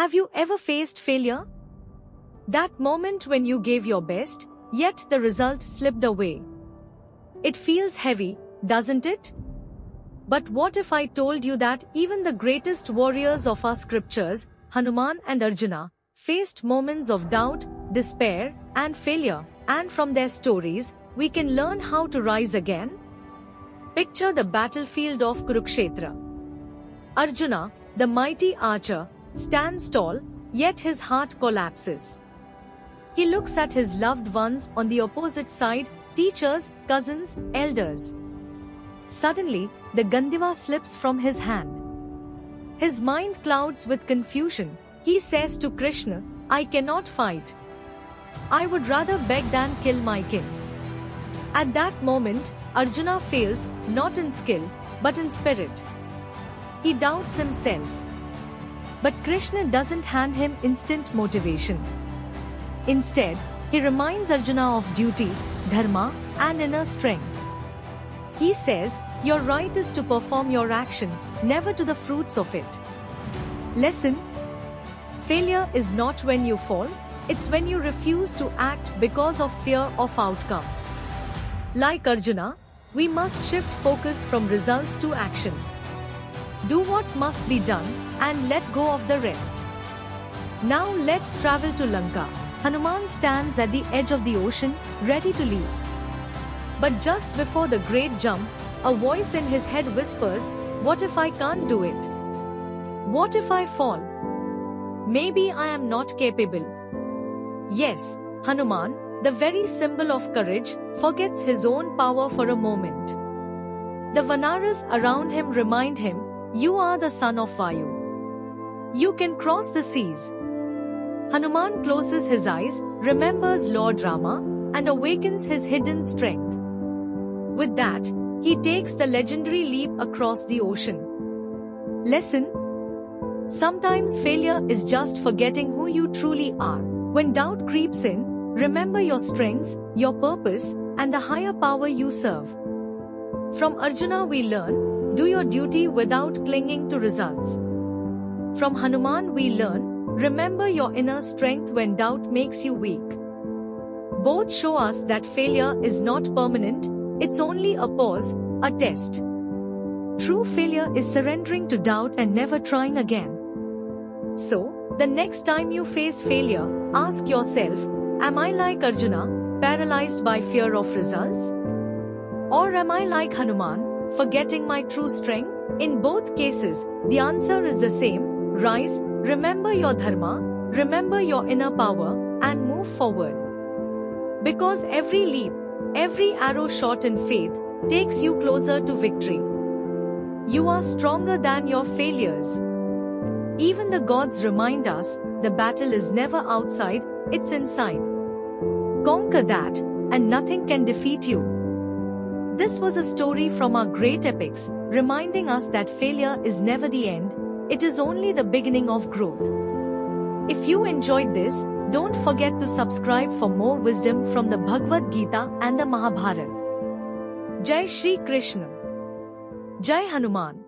Have you ever faced failure? That moment when you gave your best, yet the result slipped away. It feels heavy, doesn't it? But what if I told you that even the greatest warriors of our scriptures, Hanuman and Arjuna, faced moments of doubt, despair, and failure, and from their stories, we can learn how to rise again? Picture the battlefield of Kurukshetra. Arjuna, the mighty archer, stands tall, yet his heart collapses. He looks at his loved ones on the opposite side, teachers, cousins, elders. Suddenly, the Gandiva slips from his hand. His mind clouds with confusion. He says to Krishna, "I cannot fight. I would rather beg than kill my king." At that moment, Arjuna fails, not in skill, but in spirit. He doubts himself. But Krishna doesn't hand him instant motivation. Instead, he reminds Arjuna of duty, dharma, and inner strength. He says, "Your right is to perform your action, never to the fruits of it." Lesson: failure is not when you fall, it's when you refuse to act because of fear of outcome. Like Arjuna, we must shift focus from results to action. Do what must be done, and let go of the rest. Now let's travel to Lanka. Hanuman stands at the edge of the ocean, ready to leap. But just before the great jump, a voice in his head whispers, "What if I can't do it? What if I fall? Maybe I am not capable." Yes, Hanuman, the very symbol of courage, forgets his own power for a moment. The Vanaras around him remind him, "You are the son of Vayu. You can cross the seas." Hanuman closes his eyes, remembers Lord Rama, and awakens his hidden strength. With that, he takes the legendary leap across the ocean. Lesson: sometimes failure is just forgetting who you truly are. When doubt creeps in, remember your strengths, your purpose, and the higher power you serve. From Arjuna we learn, do your duty without clinging to results. From Hanuman we learn, remember your inner strength when doubt makes you weak. Both show us that failure is not permanent, it's only a pause, a test. True failure is surrendering to doubt and never trying again. So, the next time you face failure, ask yourself, am I like Arjuna, paralyzed by fear of results? Or am I like Hanuman, forgetting my true strength? In both cases, the answer is the same: rise, remember your dharma, remember your inner power, and move forward. Because every leap, every arrow shot in faith, takes you closer to victory. You are stronger than your failures. Even the gods remind us, the battle is never outside, it's inside. Conquer that, and nothing can defeat you. This was a story from our great epics, reminding us that failure is never the end, it is only the beginning of growth. If you enjoyed this, don't forget to subscribe for more wisdom from the Bhagavad Gita and the Mahabharata. Jai Shri Krishna. Jai Hanuman.